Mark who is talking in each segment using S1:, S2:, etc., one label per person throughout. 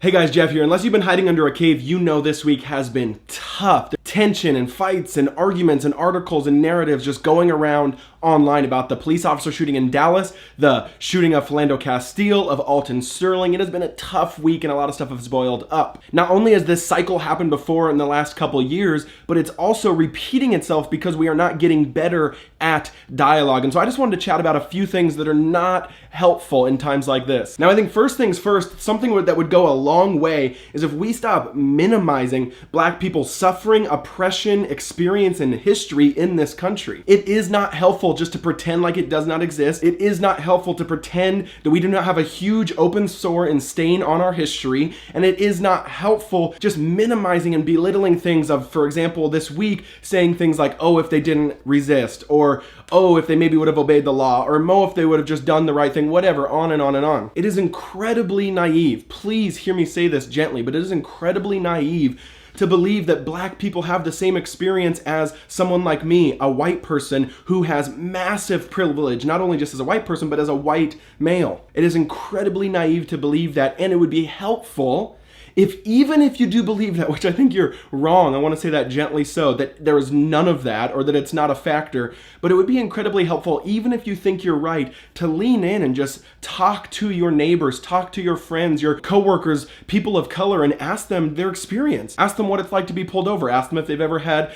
S1: Hey guys, Jeff here. Unless you've been hiding under a cave, you know this week has been tough. Tension and fights and arguments and articles and narratives just going around online about the police officer shooting in Dallas, the shooting of Philando Castile, of Alton Sterling. It has been a tough week and a lot of stuff has boiled up. Not only has this cycle happened before in the last couple years, but it's also repeating itself because we are not getting better at dialogue. And so I just wanted to chat about a few things that are not helpful in times like this. Now, I think first things first, something that would go a long way is if we stop minimizing Black people's suffering, oppression, experience, and history in this country. It is not helpful just to pretend like it does not exist. It is not helpful to pretend that we do not have a huge open sore and stain on our history. And it is not helpful just minimizing and belittling things of, for example, this week saying things like, oh, if they didn't resist, or oh, if they maybe would have obeyed the law, or mo, if they would have just done the right thing, whatever, on and on and on. It is incredibly naive. Please hear me say this gently, but it is incredibly naive to believe that Black people have the same experience as someone like me, a white person who has massive privilege, not only just as a white person, but as a white male. It is incredibly naive to believe that, and it would be helpful even if you do believe that, which I think you're wrong, I want to say that gently so, that there is none of that or that it's not a factor, but it would be incredibly helpful, even if you think you're right, to lean in and just talk to your neighbors, talk to your friends, your coworkers, people of color, and ask them their experience. Ask them what it's like to be pulled over. Ask them if they've ever had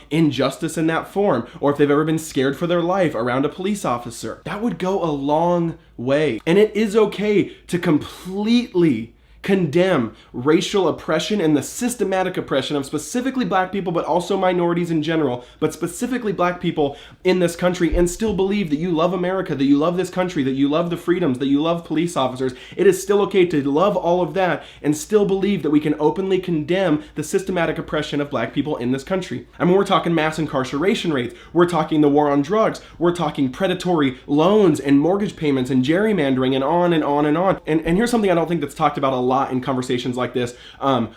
S1: injustice in that form, or if they've ever been scared for their life around a police officer. That would go a long way. And it is okay to completely condemn racial oppression and the systematic oppression of specifically Black people, but also minorities in general, but specifically Black people in this country, and still believe that you love America, that you love this country, that you love the freedoms, that you love police officers. It is still okay to love all of that and still believe that we can openly condemn the systematic oppression of Black people in this country. I mean, we're talking mass incarceration rates, we're talking the war on drugs, we're talking predatory loans and mortgage payments and gerrymandering and on and on and on. And here's something I don't think that's talked about a lot in conversations like this,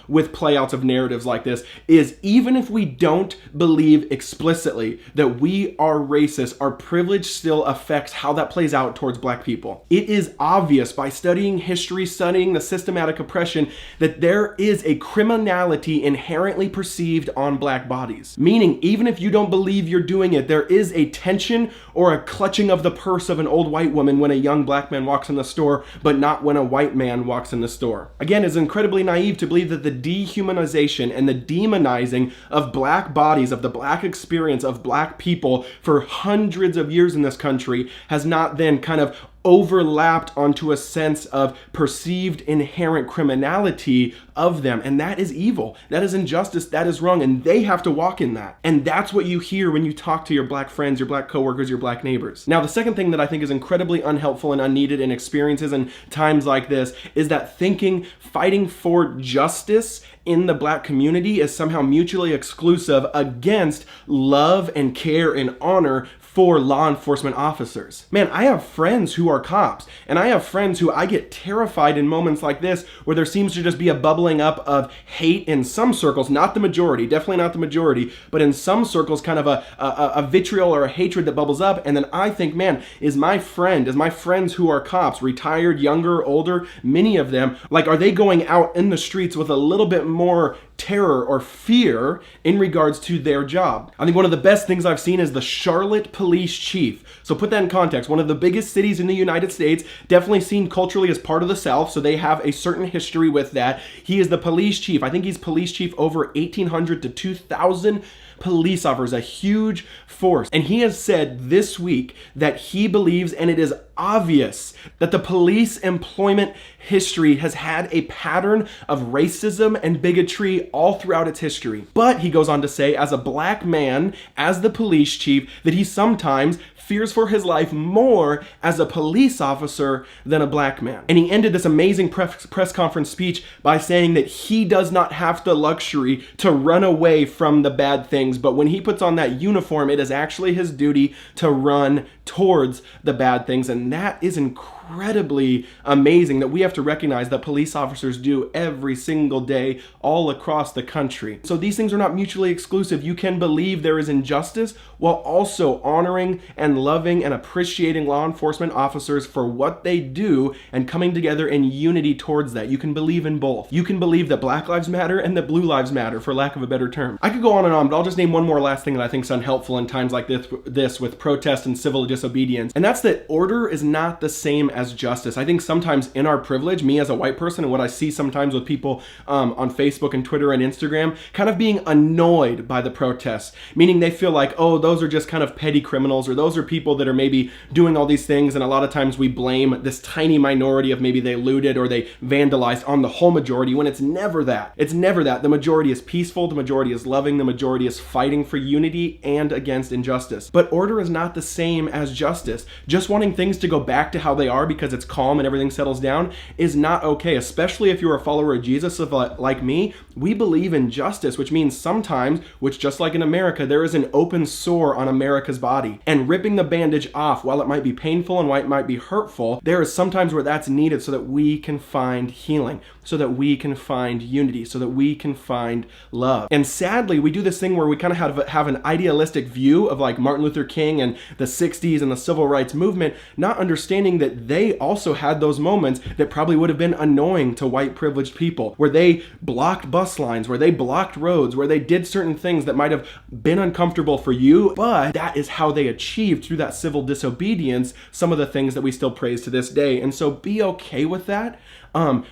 S1: with playouts of narratives like this, is even if we don't believe explicitly that we are racist, our privilege still affects how that plays out towards Black people. It is obvious by studying history, studying the systematic oppression, that there is a criminality inherently perceived on Black bodies. Meaning, even if you don't believe you're doing it, there is a tension or a clutching of the purse of an old white woman when a young Black man walks in the store, but not when a white man walks in the store. Again, it's incredibly naive to believe that the dehumanization and the demonizing of Black bodies, of the Black experience, of Black people for hundreds of years in this country has not then kind of overlapped onto a sense of perceived inherent criminality of them. And that is evil. That is injustice. That is wrong. And they have to walk in that. And that's what you hear when you talk to your Black friends, your Black coworkers, your Black neighbors. Now, the second thing that I think is incredibly unhelpful and unneeded in experiences and times like this is that fighting for justice in the Black community is somehow mutually exclusive against love and care and honor for law enforcement officers. Man, I have friends who are cops, and I have friends who I get terrified in moments like this where there seems to just be a bubbling up of hate in some circles, not the majority, definitely not the majority, but in some circles kind of a vitriol or a hatred that bubbles up. And then I think, man, is my friends who are cops, retired, younger, older, many of them, like, are they going out in the streets with a little bit more terror or fear in regards to their job? I think one of the best things I've seen is the Charlotte police chief. So put that in context. One of the biggest cities in the United States, definitely seen culturally as part of the South, so they have a certain history with that. He is the police chief. I think he's police chief over 1,800 to 2,000 police officers, a huge force. And he has said this week that he believes, and it is obvious, that the police employment history has had a pattern of racism and bigotry all throughout its history. But he goes on to say, as a Black man, as the police chief, that he sometimes fears for his life more as a police officer than a Black man. And he ended this amazing press conference speech by saying that he does not have the luxury to run away from the bad things, but when he puts on that uniform, it is actually his duty to run towards the bad things. And that is incredible incredibly amazing that we have to recognize that police officers do every single day all across the country. So these things are not mutually exclusive. You can believe there is injustice while also honoring and loving and appreciating law enforcement officers for what they do and coming together in unity towards that. You can believe in both. You can believe that Black Lives Matter and that Blue Lives Matter, for lack of a better term. I could go on, but I'll just name one more last thing that I think is unhelpful in times like this with protest and civil disobedience. And that's that order is not the same as justice. I think sometimes in our privilege, me as a white person, and what I see sometimes with people on Facebook and Twitter and Instagram, kind of being annoyed by the protests, meaning they feel like, oh, those are just kind of petty criminals, or those are people that are maybe doing all these things. And a lot of times we blame this tiny minority of maybe they looted or they vandalized on the whole majority, when it's never that. It's never that. The majority is peaceful, the majority is loving, the majority is fighting for unity and against injustice. But order is not the same as justice. Just wanting things to go back to how they are because it's calm and everything settles down is not okay, especially if you're a follower of Jesus. Like me, we believe in justice, which means sometimes, which just like in America, there is an open sore on America's body, and ripping the bandage off, while it might be painful and while it might be hurtful, there is sometimes where that's needed so that we can find healing, so that we can find unity, so that we can find love. And sadly, we do this thing where we kind of have an idealistic view of like Martin Luther King and the 60s and the civil rights movement, not understanding that they also had those moments that probably would have been annoying to white privileged people, where they blocked bus lines, where they blocked roads, where they did certain things that might have been uncomfortable for you, but that is how they achieved through that civil disobedience some of the things that we still praise to this day. And so be okay with that.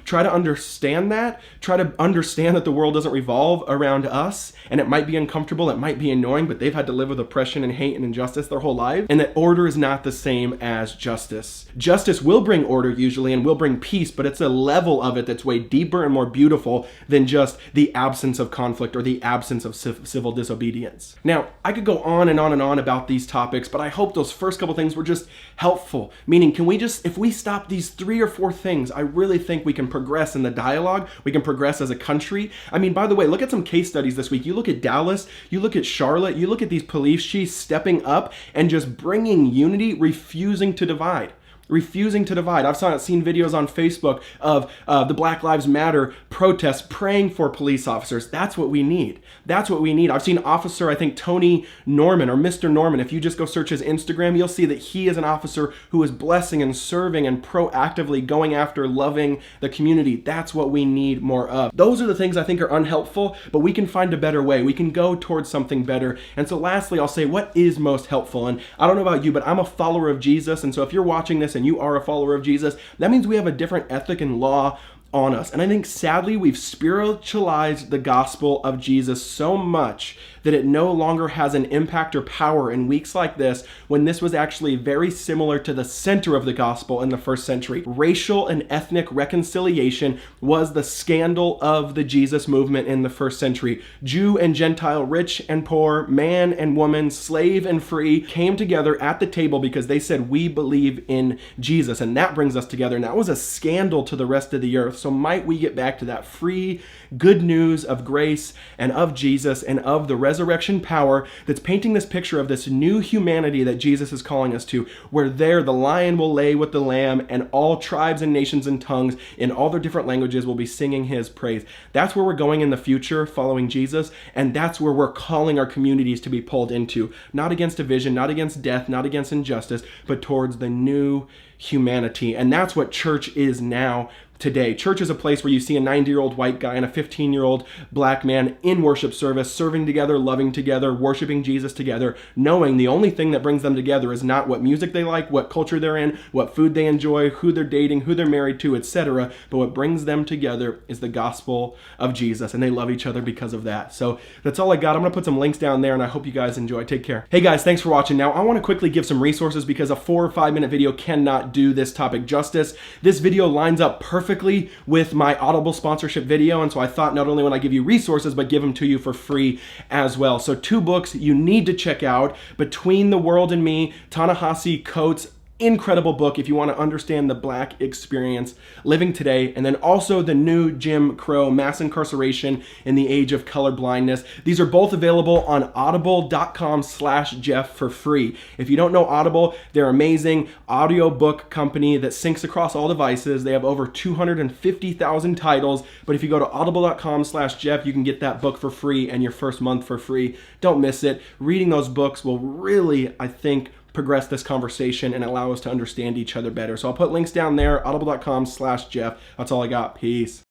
S1: Try to understand that. Try to understand that the world doesn't revolve around us, and it might be uncomfortable, it might be annoying, but they've had to live with oppression and hate and injustice their whole life, and that order is not the same as justice. Justice will bring order usually and will bring peace, but it's a level of it that's way deeper and more beautiful than just the absence of conflict or the absence of civil disobedience. Now, I could go on and on and on about these topics, but I hope those first couple things were just helpful. Meaning, if we stop these 3 or 4 things, I really think we can progress in the dialogue. We can progress as a country. I mean, by the way, look at some case studies this week. You look at Dallas, you look at Charlotte, you look at these police chiefs stepping up and just bringing unity, refusing to divide. Refusing to divide. I've seen videos on Facebook of the Black Lives Matter protests praying for police officers. That's what we need. That's what we need. I've seen Officer, I think Tony Norman or Mr. Norman. If you just go search his Instagram, you'll see that he is an officer who is blessing and serving and proactively going after loving the community. That's what we need more of. Those are the things I think are unhelpful, but we can find a better way. We can go towards something better. And so lastly, I'll say what is most helpful. And I don't know about you, but I'm a follower of Jesus. And so if you're watching this and you are a follower of Jesus, that means we have a different ethic and law on us. And I think sadly we've spiritualized the gospel of Jesus so much that it no longer has an impact or power in weeks like this, when this was actually very similar to the center of the gospel in the first century. Racial and ethnic reconciliation was the scandal of the Jesus movement in the first century. Jew and Gentile, rich and poor, man and woman, slave and free came together at the table because they said, we believe in Jesus. And that brings us together. And that was a scandal to the rest of the earth. So might we get back to that free good news of grace and of Jesus and of the resurrection power that's painting this picture of this new humanity that Jesus is calling us to, where there the lion will lay with the lamb and all tribes and nations and tongues in all their different languages will be singing his praise. That's where we're going in the future following Jesus, and that's where we're calling our communities to be pulled into, not against division, not against death, not against injustice, but towards the new humanity. And that's what church is now today. Church is a place where you see a 90-year-old white guy and a 15-year-old black man in worship service, serving together, loving together, worshiping Jesus together, knowing the only thing that brings them together is not what music they like, what culture they're in, what food they enjoy, who they're dating, who they're married to, etc. But what brings them together is the gospel of Jesus, and they love each other because of that. So that's all I got. I'm going to put some links down there, and I hope you guys enjoy. Take care. Hey guys, thanks for watching. Now, I want to quickly give some resources because a 4 or 5 minute video cannot do this topic justice. This video lines up perfectly with my Audible sponsorship video, and so I thought not only would I give you resources, but give them to you for free as well. So 2 books you need to check out: Between the World and Me, Ta-Nehisi Coates' incredible book if you want to understand the Black experience living today. And then also the new Jim Crow, Mass Incarceration in the Age of Color Blindness. These are both available on audible.com/Jeff for free. If you don't know Audible, they're an amazing audiobook company that syncs across all devices. They have over 250,000 titles, but if you go to audible.com/Jeff, you can get that book for free and your first month for free. Don't miss it. Reading those books will really, I think, progress this conversation and allow us to understand each other better. So I'll put links down there, audible.com/Jeff. That's all I got. Peace.